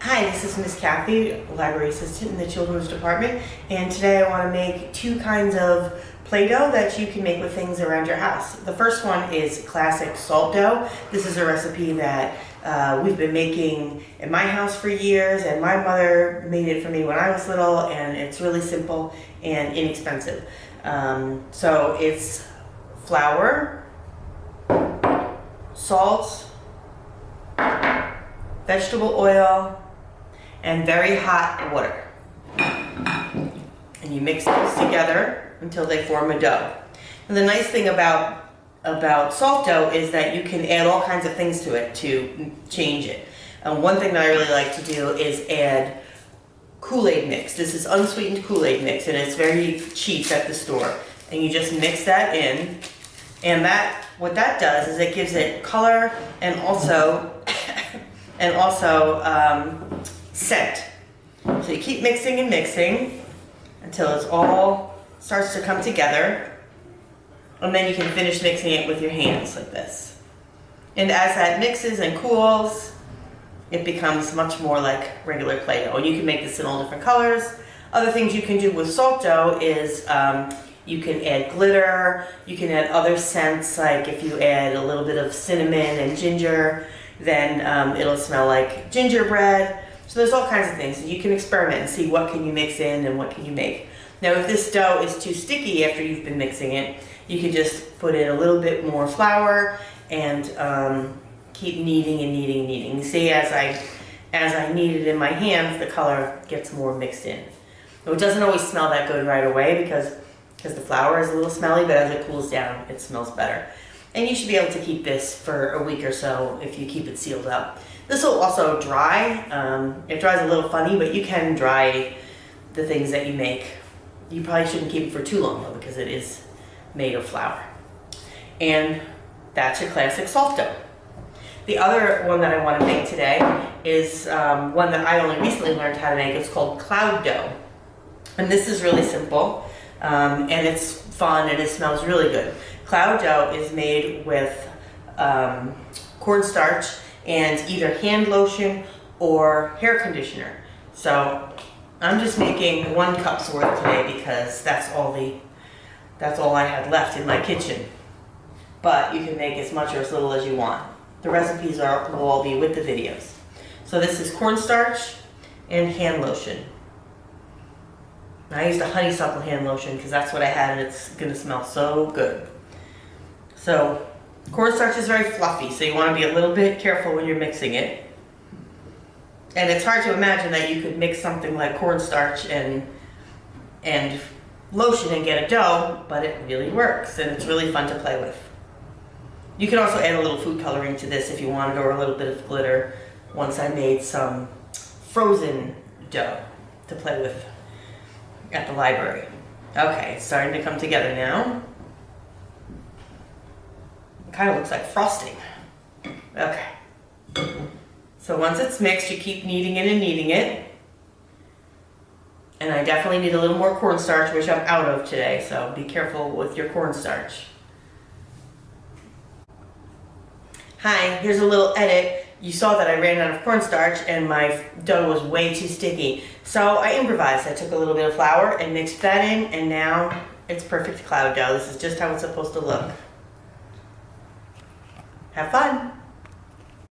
Hi, this is Miss Cathy, library assistant in the children's department, and today I want to make two kinds of Play-Doh that you can make with things around your house. The first one is classic salt dough. This is a recipe that we've been making in my house for years, and my mother made it for me when I was little, and it's really simple and inexpensive. So it's flour, salt, vegetable oil, and very hot water. And you mix those together until they form a dough. And the nice thing about salt dough is that you can add all kinds of things to it to change it. One thing that I really like to do is add Kool-Aid mix. This is unsweetened Kool-Aid mix, and it's very cheap at the store. And you just mix that in, and what that does is it gives it color and also scent. So you keep mixing and mixing until it's all starts to come together, and then you can finish mixing it with your hands like this. And as that mixes and cools, it becomes much more like regular Play-Doh. And you can make this in all different colors. Other things you can do with salt dough is you can add glitter, you can add other scents, like if you add a little bit of cinnamon and ginger, then it'll smell like gingerbread. So there's all kinds of things. You can experiment and see what can you mix in and what can you make. Now if this dough is too sticky after you've been mixing it, you can just put in a little bit more flour and keep kneading and kneading and kneading. You see, as I knead it in my hands, the color gets more mixed in. It doesn't always smell that good right away because the flour is a little smelly, but as it cools down, it smells better. And you should be able to keep this for a week or so if you keep it sealed up. This will also dry. It dries a little funny, but you can dry the things that you make. You probably shouldn't keep it for too long though, because it is made of flour. And that's your classic salt dough. The other one that I want to make today is one that I only recently learned how to make. It's called cloud dough. And this is really simple, and it's fun, and it smells really good. Cloud dough is made with cornstarch and either hand lotion or hair conditioner. So I'm just making 1 cup's worth today because that's all I had left in my kitchen. But you can make as much or as little as you want. The recipes will all be with the videos. So this is cornstarch and hand lotion. I used a honeysuckle hand lotion because that's what I had, and it's going to smell so good. So cornstarch is very fluffy, so you want to be a little bit careful when you're mixing it. And it's hard to imagine that you could mix something like cornstarch and lotion and get a dough, but it really works, and it's really fun to play with. You can also add a little food coloring to this if you wanted, or a little bit of glitter. Once I made some frozen dough to play with at the library. Okay, it's starting to come together now. It kind of looks like frosting. Okay. So once it's mixed, you keep kneading it and kneading it. And I definitely need a little more cornstarch, which I'm out of today, so be careful with your cornstarch. Hi, here's a little edit. You saw that I ran out of cornstarch and my dough was way too sticky. So I improvised. I took a little bit of flour and mixed that in, and now it's perfect cloud dough. This is just how it's supposed to look. Have fun.